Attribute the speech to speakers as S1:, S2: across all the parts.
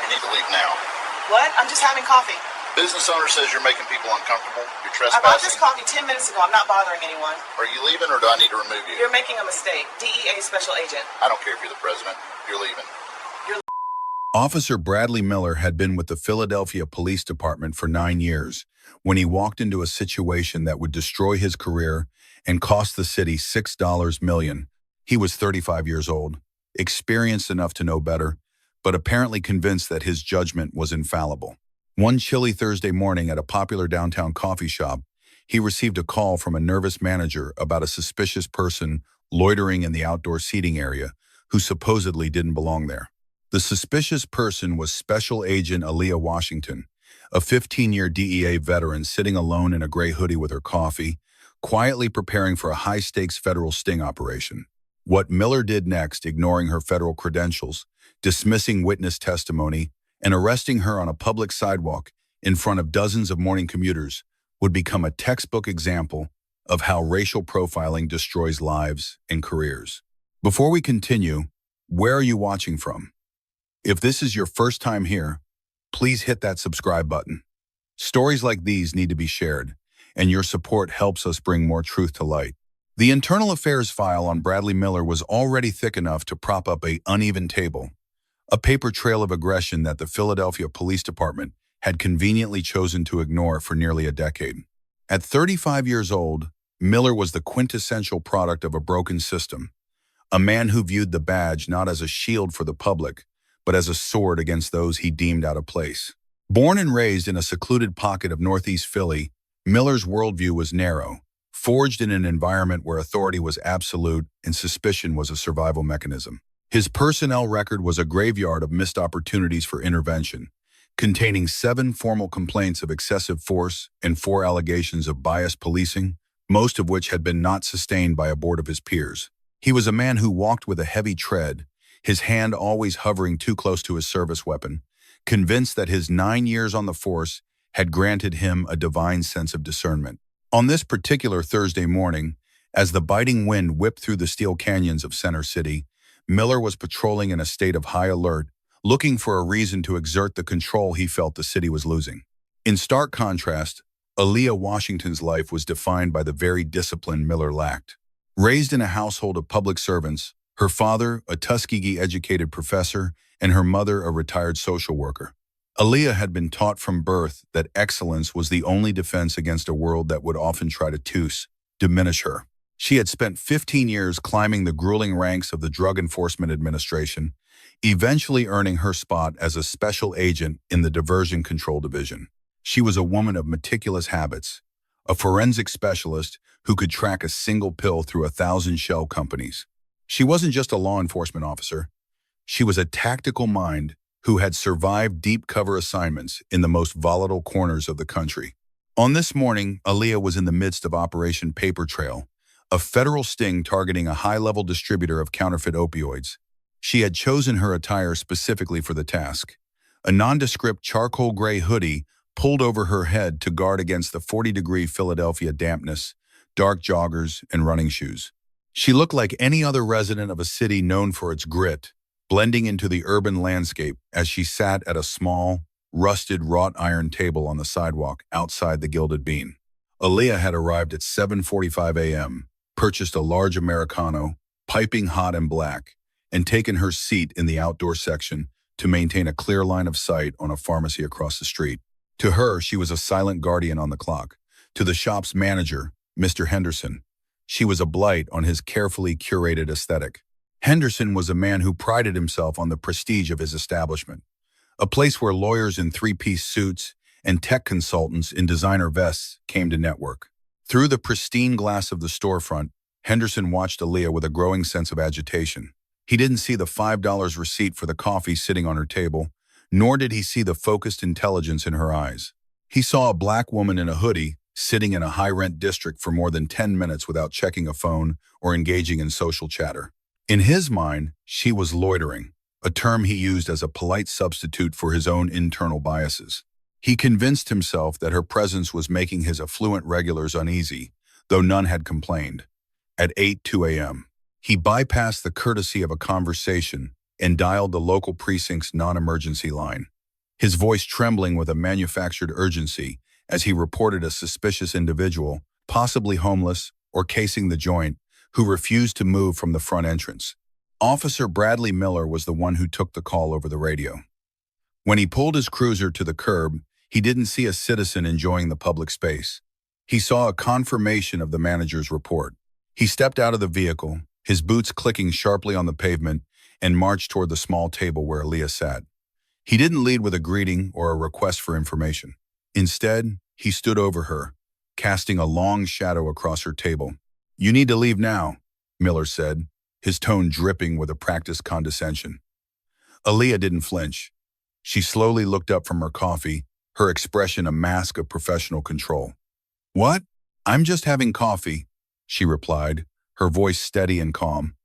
S1: You need to leave now.
S2: What? I'm just having coffee.
S1: Business owner says you're making people uncomfortable. You're
S2: I bought this
S1: trespassing.
S2: coffee 10 minutes ago. I'm not bothering anyone.
S1: Are you leaving or do I need to remove you?
S2: You're making a mistake. DEA special agent.
S1: I don't care if you're the president. You're leaving.
S3: Officer Bradley Miller had been with the Philadelphia Police Department for 9 years when he walked into a situation that would destroy his career and cost the city $6 million. He was 35 years old, experienced enough to know better, but apparently convinced that his judgment was infallible. One chilly Thursday morning at a popular downtown coffee shop, he received a call from a nervous manager about a suspicious person loitering in the outdoor seating area who supposedly didn't belong there. The suspicious person was Special Agent Aaliyah Washington, a 15-year DEA veteran sitting alone in a gray hoodie with her coffee, quietly preparing for a high-stakes federal sting operation. What Miller did next, ignoring her federal credentials, dismissing witness testimony, and arresting her on a public sidewalk in front of dozens of morning commuters, would become a textbook example of how racial profiling destroys lives and careers. Before we continue, where are you watching from? If this is your first time here, please hit that subscribe button. Stories like these need to be shared, and your support helps us bring more truth to light. The internal affairs file on Bradley Miller was already thick enough to prop up an uneven table, a paper trail of aggression that the Philadelphia Police Department had conveniently chosen to ignore for nearly a decade. At 35 years old, Miller was the quintessential product of a broken system, a man who viewed the badge not as a shield for the public, but as a sword against those he deemed out of place. Born and raised in a secluded pocket of Northeast Philly, Miller's worldview was narrow, forged in an environment where authority was absolute and suspicion was a survival mechanism. His personnel record was a graveyard of missed opportunities for intervention, containing 7 formal complaints of excessive force and 4 allegations of biased policing, most of which had been not sustained by a board of his peers. He was a man who walked with a heavy tread, his hand always hovering too close to his service weapon, convinced that his 9 years on the force had granted him a divine sense of discernment. On this particular Thursday morning, as the biting wind whipped through the steel canyons of Center City, Miller was patrolling in a state of high alert, looking for a reason to exert the control he felt the city was losing. In stark contrast, Aaliyah Washington's life was defined by the very discipline Miller lacked. Raised in a household of public servants, her father, a Tuskegee-educated professor, and her mother, a retired social worker, Aaliyah had been taught from birth that excellence was the only defense against a world that would often try to diminish her. She had spent 15 years climbing the grueling ranks of the Drug Enforcement Administration, eventually earning her spot as a special agent in the Diversion Control Division. She was a woman of meticulous habits, a forensic specialist who could track a single pill through 1,000 shell companies. She wasn't just a law enforcement officer. She was a tactical mind who had survived deep cover assignments in the most volatile corners of the country. On this morning, Aaliyah was in the midst of Operation Paper Trail, a federal sting targeting a high-level distributor of counterfeit opioids. She had chosen her attire specifically for the task, a nondescript charcoal gray hoodie pulled over her head to guard against the 40-degree Philadelphia dampness, dark joggers, and running shoes. She looked like any other resident of a city known for its grit, blending into the urban landscape as she sat at a small, rusted wrought iron table on the sidewalk outside the Gilded Bean. Aaliyah had arrived at 7:45 a.m., purchased a large Americano, piping hot and black, and taken her seat in the outdoor section to maintain a clear line of sight on a pharmacy across the street. To her, she was a silent guardian on the clock. To the shop's manager, Mr. Henderson, she was a blight on his carefully curated aesthetic. Henderson was a man who prided himself on the prestige of his establishment, a place where lawyers in 3-piece suits and tech consultants in designer vests came to network. Through the pristine glass of the storefront, Henderson watched Aaliyah with a growing sense of agitation. He didn't see the $5 receipt for the coffee sitting on her table, nor did he see the focused intelligence in her eyes. He saw a black woman in a hoodie sitting in a high-rent district for more than 10 minutes without checking a phone or engaging in social chatter. In his mind, she was loitering, a term he used as a polite substitute for his own internal biases. He convinced himself that her presence was making his affluent regulars uneasy, though none had complained. At 8:02 a.m., he bypassed the courtesy of a conversation and dialed the local precinct's non-emergency line. his voice trembling with a manufactured urgency as he reported a suspicious individual, possibly homeless or casing the joint, who refused to move from the front entrance. Officer Bradley Miller was the one who took the call over the radio. When he pulled his cruiser to the curb, he didn't see a citizen enjoying the public space. He saw a confirmation of the manager's report. He stepped out of the vehicle, his boots clicking sharply on the pavement, and marched toward the small table where Aaliyah sat. He didn't lead with a greeting or a request for information. Instead, he stood over her, casting a long shadow across her table. "You need to leave now," Miller said, his tone dripping with a practiced condescension. Aaliyah didn't flinch. She slowly looked up from her coffee, her expression a mask of professional control. "What? I'm just having coffee," she replied, her voice steady and calm.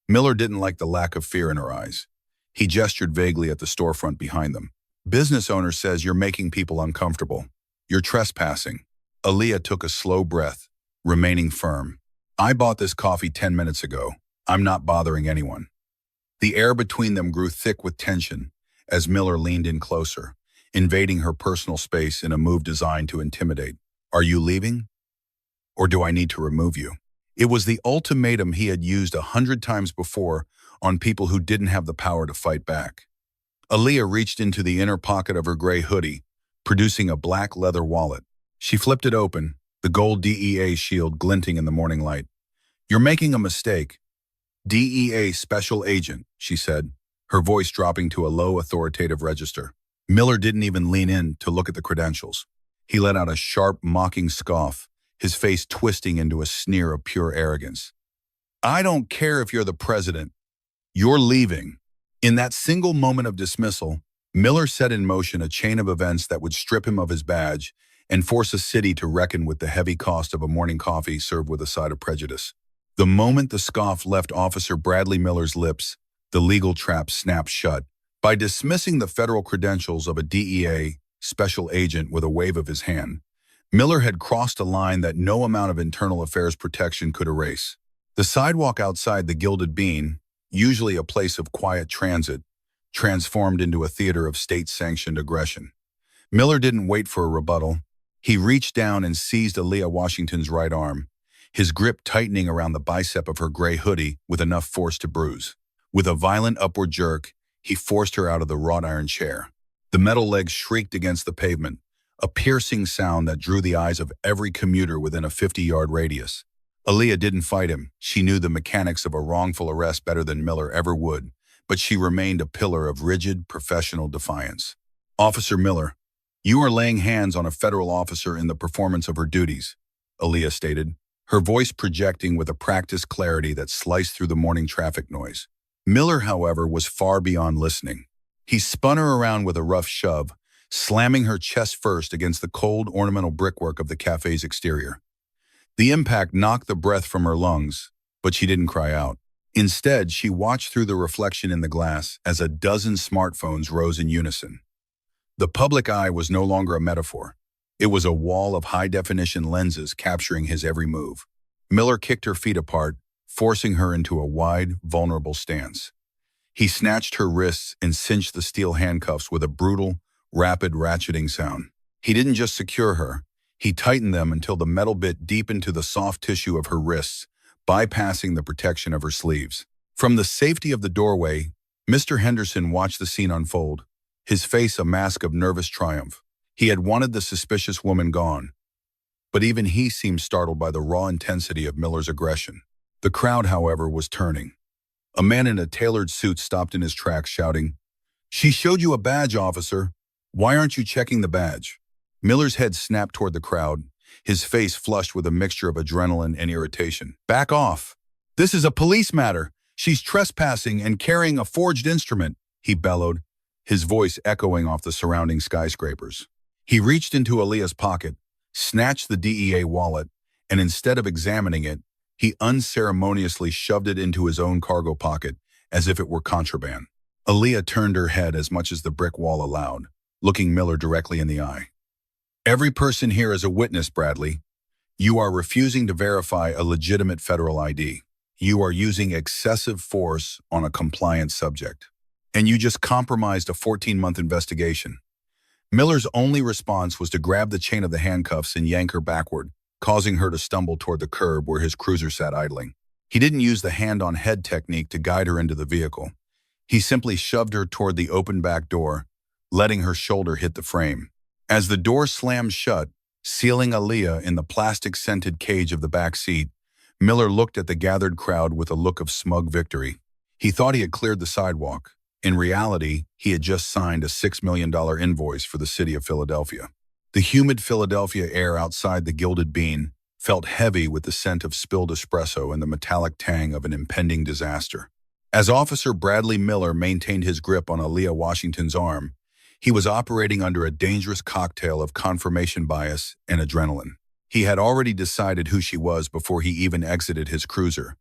S3: Miller didn't like the lack of fear in her eyes. He gestured vaguely at the storefront behind them. "Business owner says you're making people uncomfortable. You're trespassing." Aaliyah took a slow breath, remaining firm. "I bought this coffee 10 minutes ago. I'm not bothering anyone." The air between them grew thick with tension as Miller leaned in closer, invading her personal space in a move designed to intimidate. "Are you leaving? Or do I need to remove you?" It was the ultimatum he had used 100 times before on people who didn't have the power to fight back. Aaliyah reached into the inner pocket of her gray hoodie, producing a black leather wallet. She flipped it open, the gold DEA shield glinting in the morning light. "You're making a mistake. DEA special agent," she said, her voice dropping to a low authoritative register. Miller didn't even lean in to look at the credentials. He let out a sharp, mocking scoff, his face twisting into a sneer of pure arrogance. "I don't care if you're the president. You're leaving." In that single moment of dismissal, Miller set in motion a chain of events that would strip him of his badge and force a city to reckon with the heavy cost of a morning coffee served with a side of prejudice. The moment the scoff left Officer Bradley Miller's lips, the legal trap snapped shut. By dismissing the federal credentials of a DEA special agent with a wave of his hand, Miller had crossed a line that no amount of internal affairs protection could erase. The sidewalk outside the Gilded Bean, usually a place of quiet transit, transformed into a theater of state-sanctioned aggression. Miller didn't wait for a rebuttal. He reached down and seized Aaliyah Washington's right arm, his grip tightening around the bicep of her gray hoodie with enough force to bruise. With a violent upward jerk, he forced her out of the wrought iron chair. The metal legs shrieked against the pavement, a piercing sound that drew the eyes of every commuter within a 50-yard radius. Aaliyah didn't fight him. She knew the mechanics of a wrongful arrest better than Miller ever would, but she remained a pillar of rigid, professional defiance. "Officer Miller, you are laying hands on a federal officer in the performance of her duties," Aaliyah stated, her voice projecting with a practiced clarity that sliced through the morning traffic noise. Miller, however, was far beyond listening. He spun her around with a rough shove, slamming her chest first against the cold, ornamental brickwork of the cafe's exterior. The impact knocked the breath from her lungs, but she didn't cry out. Instead, she watched through the reflection in the glass as a dozen smartphones rose in unison. The public eye was no longer a metaphor. It was a wall of high-definition lenses capturing his every move. Miller kicked her feet apart, forcing her into a wide, vulnerable stance. He snatched her wrists and cinched the steel handcuffs with a brutal, rapid ratcheting sound. He didn't just secure her. He tightened them until the metal bit deep into the soft tissue of her wrists, bypassing the protection of her sleeves. From the safety of the doorway, Mr. Henderson watched the scene unfold, his face a mask of nervous triumph. He had wanted the suspicious woman gone, but even he seemed startled by the raw intensity of Miller's aggression. The crowd, however, was turning. A man in a tailored suit stopped in his tracks, shouting, "She showed you a badge, officer. Why aren't you checking the badge?" Miller's head snapped toward the crowd, his face flushed with a mixture of adrenaline and irritation. "Back off. This is a police matter. She's trespassing and carrying a forged instrument," he bellowed, his voice echoing off the surrounding skyscrapers. He reached into Aaliyah's pocket, snatched the DEA wallet, and instead of examining it, he unceremoniously shoved it into his own cargo pocket as if it were contraband. Aaliyah turned her head as much as the brick wall allowed, looking Miller directly in the eye. "Every person here is a witness, Bradley. You are refusing to verify a legitimate federal ID. You are using excessive force on a compliant subject. And you just compromised a 14-month investigation. Miller's only response was to grab the chain of the handcuffs and yank her backward, causing her to stumble toward the curb where his cruiser sat idling. He didn't use the hand-on-head technique to guide her into the vehicle. He simply shoved her toward the open back door, letting her shoulder hit the frame. As the door slammed shut, sealing Aaliyah in the plastic-scented cage of the back seat, Miller looked at the gathered crowd with a look of smug victory. He thought he had cleared the sidewalk. In reality, he had just signed a $6 million invoice for the city of Philadelphia. The humid Philadelphia air outside the Gilded Bean felt heavy with the scent of spilled espresso and the metallic tang of an impending disaster. As Officer Bradley Miller maintained his grip on Aaliyah Washington's arm, he was operating under a dangerous cocktail of confirmation bias and adrenaline. He had already decided who she was before he even exited his cruiser,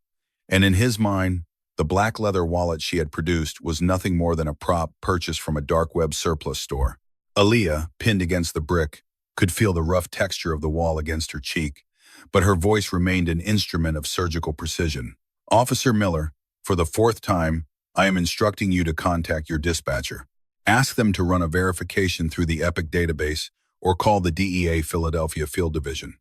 S3: and in his mind, the black leather wallet she had produced was nothing more than a prop purchased from a dark web surplus store. Aaliyah, pinned against the brick, could feel the rough texture of the wall against her cheek, but her voice remained an instrument of surgical precision. Officer Miller, for the fourth time, I am instructing you to contact your dispatcher. Ask them to run a verification through the EPIC database or call the DEA Philadelphia Field Division.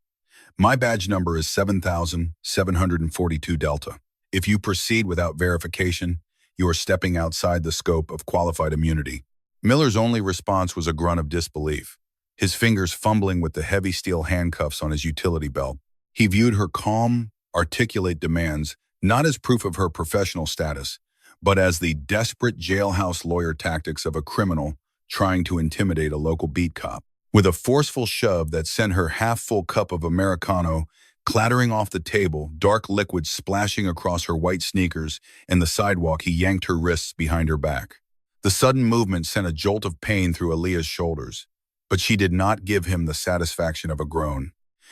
S3: My badge number is 7742 Delta. If you proceed without verification, you are stepping outside the scope of qualified immunity. Miller's only response was a grunt of disbelief, his fingers fumbling with the heavy steel handcuffs on his utility belt. He viewed her calm, articulate demands not as proof of her professional status, but as the desperate jailhouse lawyer tactics of a criminal trying to intimidate a local beat cop. With a forceful shove that sent her half-full cup of Americano clattering off the table, dark liquid splashing across her white sneakers and the sidewalk, he yanked her wrists behind her back. The sudden movement sent a jolt of pain through Aaliyah's shoulders, but she did not give him the satisfaction of a groan.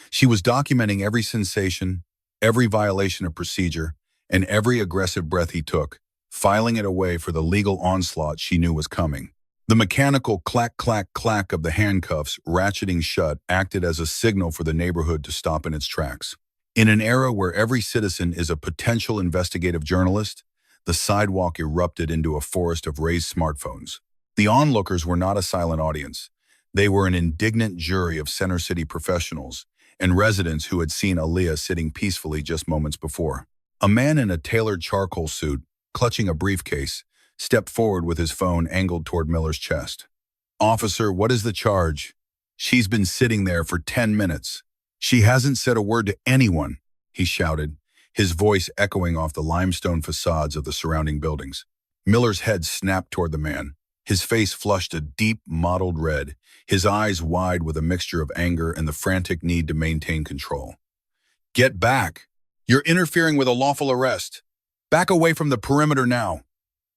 S3: She was documenting every sensation, every violation of procedure, and every aggressive breath he took, filing it away for the legal onslaught she knew was coming. The mechanical clack, clack, clack of the handcuffs ratcheting shut acted as a signal for the neighborhood to stop in its tracks. In an era where every citizen is a potential investigative journalist, the sidewalk erupted into a forest of raised smartphones. The onlookers were not a silent audience. They were an indignant jury of Center City professionals and residents who had seen Aaliyah sitting peacefully just moments before. A man in a tailored charcoal suit, clutching a briefcase, stepped forward with his phone angled toward Miller's chest. "Officer, what is the charge? She's been sitting there for 10 minutes. She hasn't said a word to anyone," he shouted, his voice echoing off the limestone facades of the surrounding buildings. Miller's head snapped toward the man. His face flushed a deep, mottled red, his eyes wide with a mixture of anger and the frantic need to maintain control. "Get back! You're interfering with a lawful arrest. Back away from the perimeter now!"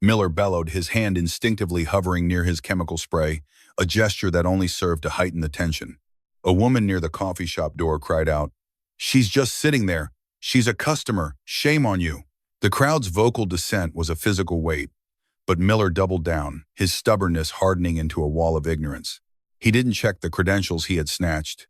S3: Miller bellowed, his hand instinctively hovering near his chemical spray, a gesture that only served to heighten the tension. A woman near the coffee shop door cried out, "She's just sitting there. She's a customer. Shame on you." The crowd's vocal dissent was a physical weight, but Miller doubled down, his stubbornness hardening into a wall of ignorance. He didn't check the credentials he had snatched.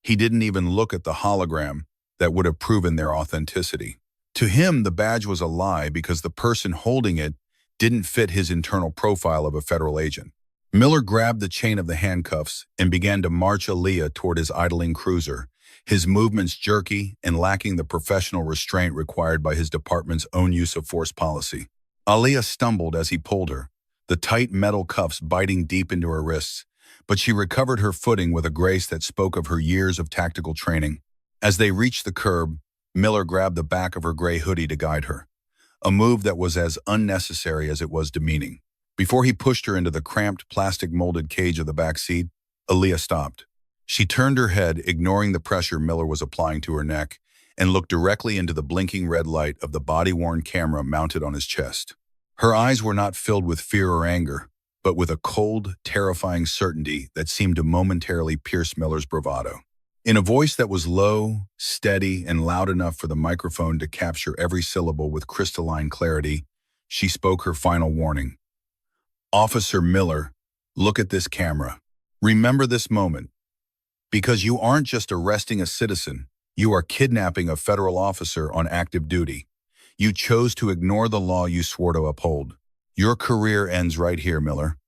S3: He didn't even look at the hologram that would have proven their authenticity. To him, the badge was a lie because the person holding it didn't fit his internal profile of a federal agent. Miller grabbed the chain of the handcuffs and began to march Aaliyah toward his idling cruiser, his movements jerky and lacking the professional restraint required by his department's own use of force policy. Aaliyah stumbled as he pulled her, the tight metal cuffs biting deep into her wrists, but she recovered her footing with a grace that spoke of her years of tactical training. As they reached the curb, Miller grabbed the back of her gray hoodie to guide her, a move that was as unnecessary as it was demeaning. Before he pushed her into the cramped, plastic-molded cage of the back seat, Aaliyah stopped. She turned her head, ignoring the pressure Miller was applying to her neck, and looked directly into the blinking red light of the body-worn camera mounted on his chest. Her eyes were not filled with fear or anger, but with a cold, terrifying certainty that seemed to momentarily pierce Miller's bravado. In a voice that was low, steady, and loud enough for the microphone to capture every syllable with crystalline clarity, she spoke her final warning. "Officer Miller, look at this camera. Remember this moment. Because you aren't just arresting a citizen, you are kidnapping a federal officer on active duty. You chose to ignore the law you swore to uphold. Your career ends right here, Miller.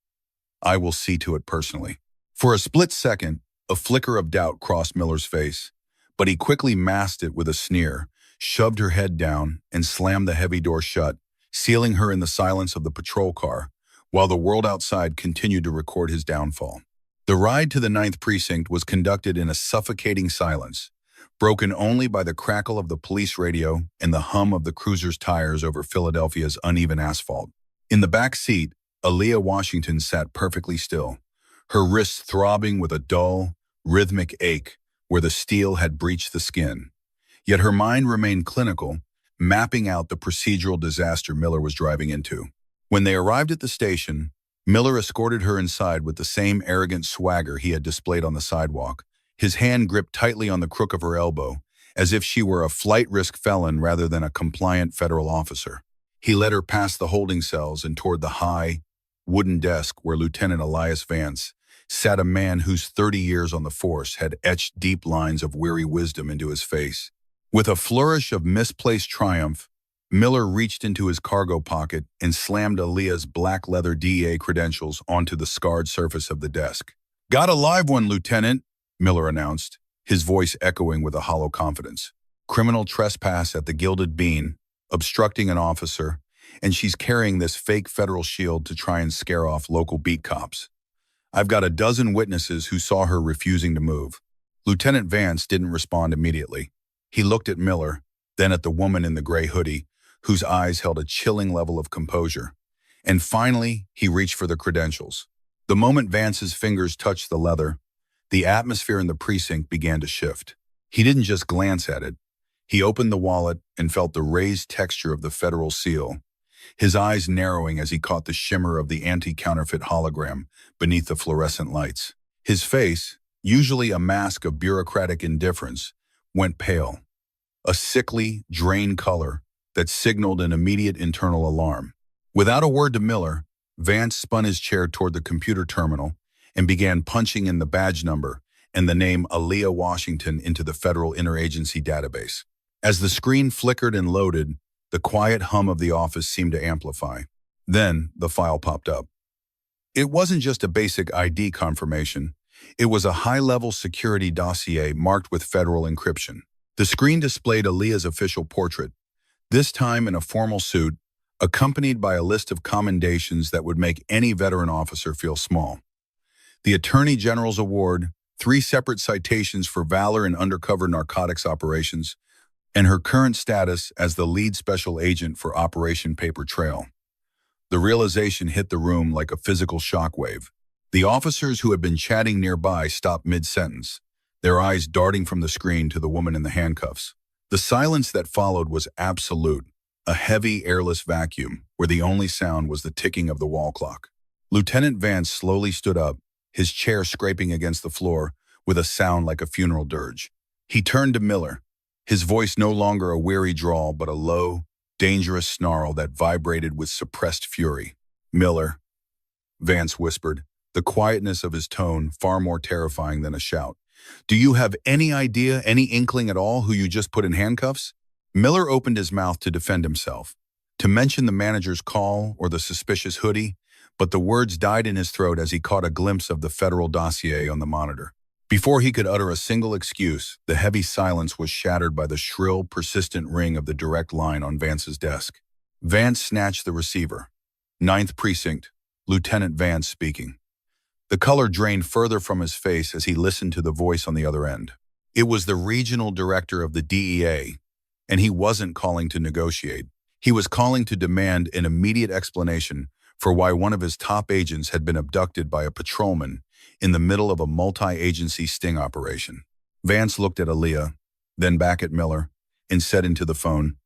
S3: I will see to it personally." For a split second, a flicker of doubt crossed Miller's face, but he quickly masked it with a sneer, shoved her head down, and slammed the heavy door shut, sealing her in the silence of the patrol car, while the world outside continued to record his downfall. The ride to the 9th Precinct was conducted in a suffocating silence, broken only by the crackle of the police radio and the hum of the cruiser's tires over Philadelphia's uneven asphalt. In the back seat, Aaliyah Washington sat perfectly still, her wrists throbbing with a dull, rhythmic ache where the steel had breached the skin. Yet her mind remained clinical, mapping out the procedural disaster Miller was driving into. When they arrived at the station, Miller escorted her inside with the same arrogant swagger he had displayed on the sidewalk, his hand gripped tightly on the crook of her elbow, as if she were a flight risk felon rather than a compliant federal officer. He led her past the holding cells and toward the high, wooden desk where Lieutenant Elias Vance sat, a man whose 30 years on the force had etched deep lines of weary wisdom into his face. With a flourish of misplaced triumph, Miller reached into his cargo pocket and slammed Aaliyah's black leather DEA credentials onto the scarred surface of the desk. "Got a live one, Lieutenant," Miller announced, his voice echoing with a hollow confidence. "Criminal trespass at the Gilded Bean, obstructing an officer, and she's carrying this fake federal shield to try and scare off local beat cops. I've got a dozen witnesses who saw her refusing to move." Lieutenant Vance didn't respond immediately. He looked at Miller, then at the woman in the gray hoodie, whose eyes held a chilling level of composure. And finally, he reached for the credentials. The moment Vance's fingers touched the leather, the atmosphere in the precinct began to shift. He didn't just glance at it. He opened the wallet and felt the raised texture of the federal seal, his eyes narrowing as he caught the shimmer of the anti-counterfeit hologram beneath the fluorescent lights. His face, usually a mask of bureaucratic indifference, went pale, a sickly, drained color that signaled an immediate internal alarm. Without a word to Miller, Vance spun his chair toward the computer terminal and began punching in the badge number and the name Aaliyah Washington into the federal interagency database. As the screen flickered and loaded, the quiet hum of the office seemed to amplify. Then the file popped up. It wasn't just a basic ID confirmation. It was a high-level security dossier marked with federal encryption. The screen displayed Aaliyah's official portrait, this time in a formal suit, accompanied by a list of commendations that would make any veteran officer feel small. The Attorney General's Award, 3 separate citations for valor in undercover narcotics operations, and her current status as the lead special agent for Operation Paper Trail. The realization hit the room like a physical shockwave. The officers who had been chatting nearby stopped mid-sentence, their eyes darting from the screen to the woman in the handcuffs. The silence that followed was absolute, a heavy, airless vacuum where the only sound was the ticking of the wall clock. Lieutenant Vance slowly stood up, his chair scraping against the floor with a sound like a funeral dirge. He turned to Miller, his voice no longer a weary drawl but a low, dangerous snarl that vibrated with suppressed fury. "Miller," Vance whispered, the quietness of his tone far more terrifying than a shout. "Do you have any idea, any inkling at all who you just put in handcuffs?" Miller opened his mouth to defend himself, to mention the manager's call or the suspicious hoodie, but the words died in his throat as he caught a glimpse of the federal dossier on the monitor. Before he could utter a single excuse, the heavy silence was shattered by the shrill, persistent ring of the direct line on Vance's desk. Vance snatched the receiver. 9th Precinct, Lieutenant Vance speaking. The color drained further from his face as he listened to the voice on the other end. It was the regional director of the DEA, and he wasn't calling to negotiate. He was calling to demand an immediate explanation for why one of his top agents had been abducted by a patrolman in the middle of a multi-agency sting operation. Vance looked at Aaliyah, then back at Miller, and said into the phone,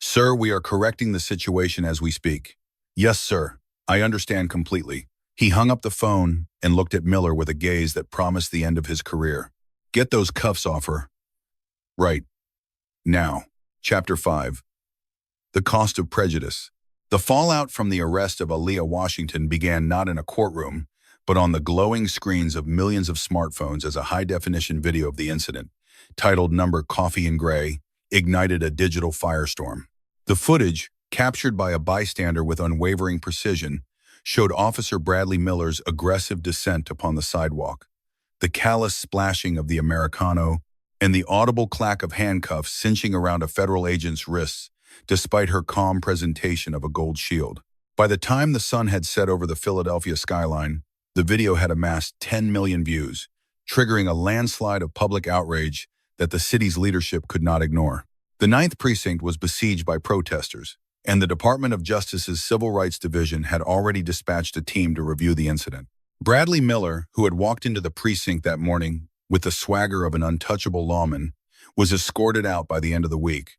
S3: "Sir, we are correcting the situation as we speak." "Yes, sir. I understand completely." He hung up the phone and looked at Miller with a gaze that promised the end of his career. "Get those cuffs off her." "Right. Now." Chapter 5. The Cost of Prejudice. The fallout from the arrest of Aaliyah Washington began not in a courtroom, but on the glowing screens of millions of smartphones as a high-definition video of the incident, titled "Number Coffee and Gray," ignited a digital firestorm. The footage, captured by a bystander with unwavering precision, showed Officer Bradley Miller's aggressive descent upon the sidewalk, the callous splashing of the Americano, and the audible clack of handcuffs cinching around a federal agent's wrists, despite her calm presentation of a gold shield. By the time the sun had set over the Philadelphia skyline, the video had amassed 10 million views, triggering a landslide of public outrage that the city's leadership could not ignore. The 9th Precinct was besieged by protesters, and the Department of Justice's Civil Rights Division had already dispatched a team to review the incident. Bradley Miller, who had walked into the precinct that morning with the swagger of an untouchable lawman, was escorted out by the end of the week,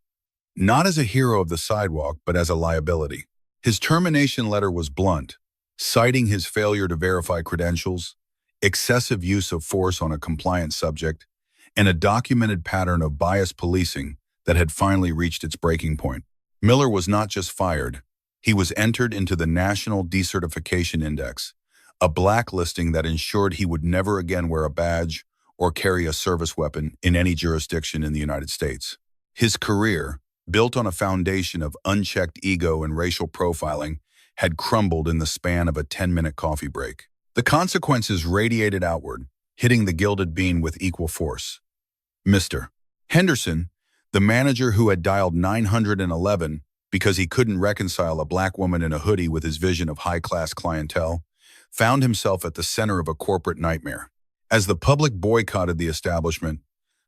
S3: not as a hero of the sidewalk, but as a liability. His termination letter was blunt, citing his failure to verify credentials, excessive use of force on a compliant subject, and a documented pattern of biased policing that had finally reached its breaking point. Miller was not just fired, he was entered into the National Decertification Index, a blacklisting that ensured he would never again wear a badge or carry a service weapon in any jurisdiction in the United States. His career, built on a foundation of unchecked ego and racial profiling, had crumbled in the span of a 10-minute coffee break. The consequences radiated outward, hitting the gilded bean with equal force. Mr. Henderson, the manager who had dialed 911 because he couldn't reconcile a black woman in a hoodie with his vision of high-class clientele, found himself at the center of a corporate nightmare. As the public boycotted the establishment,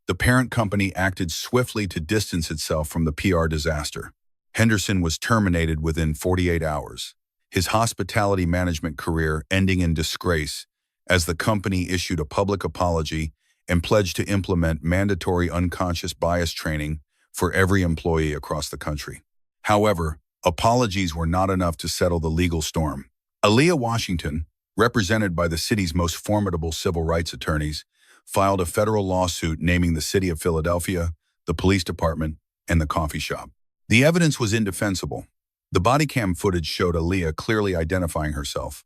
S3: the parent company acted swiftly to distance itself from the PR disaster. Henderson was terminated within 48 hours, his hospitality management career ending in disgrace as the company issued a public apology and pledged to implement mandatory unconscious bias training for every employee across the country. However, apologies were not enough to settle the legal storm. Aaliyah Washington, represented by the city's most formidable civil rights attorneys, filed a federal lawsuit naming the city of Philadelphia, the police department, and the coffee shop. The evidence was indefensible. The body cam footage showed Aaliyah clearly identifying herself,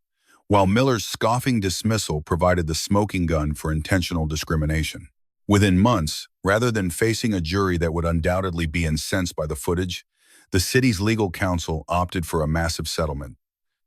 S3: while Miller's scoffing dismissal provided the smoking gun for intentional discrimination. Within months, rather than facing a jury that would undoubtedly be incensed by the footage, the city's legal counsel opted for a massive settlement.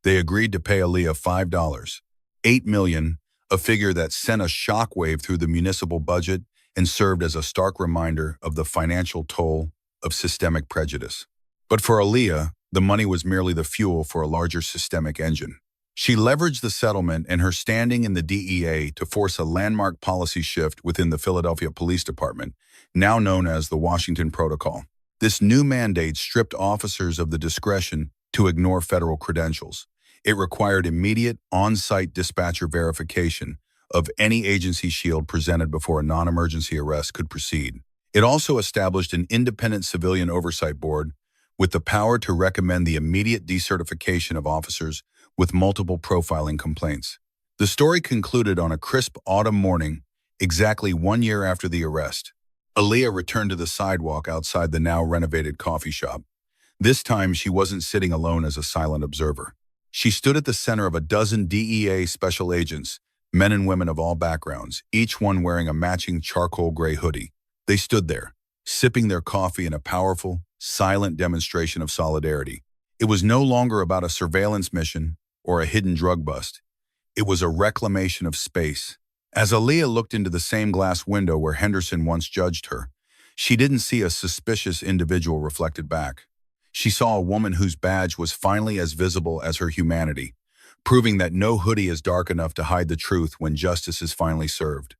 S3: They agreed to pay Aaliyah $5, $8 million, a figure that sent a shockwave through the municipal budget and served as a stark reminder of the financial toll of systemic prejudice. But for Aaliyah, the money was merely the fuel for a larger systemic engine. She leveraged the settlement and her standing in the DEA to force a landmark policy shift within the Philadelphia Police Department, now known as the Washington Protocol. This new mandate stripped officers of the discretion to ignore federal credentials. It required immediate on-site dispatcher verification of any agency shield presented before a non-emergency arrest could proceed. It also established an independent civilian oversight board with the power to recommend the immediate decertification of officers with multiple profiling complaints. The story concluded on a crisp autumn morning, exactly 1 year after the arrest. Aaliyah returned to the sidewalk outside the now renovated coffee shop. This time, she wasn't sitting alone as a silent observer. She stood at the center of a dozen DEA special agents, men and women of all backgrounds, each one wearing a matching charcoal gray hoodie. They stood there, sipping their coffee in a powerful, silent demonstration of solidarity. It was no longer about a surveillance mission or a hidden drug bust. It was a reclamation of space. As Aaliyah looked into the same glass window where Henderson once judged her, she didn't see a suspicious individual reflected back. She saw a woman whose badge was finally as visible as her humanity, proving that no hoodie is dark enough to hide the truth when justice is finally served.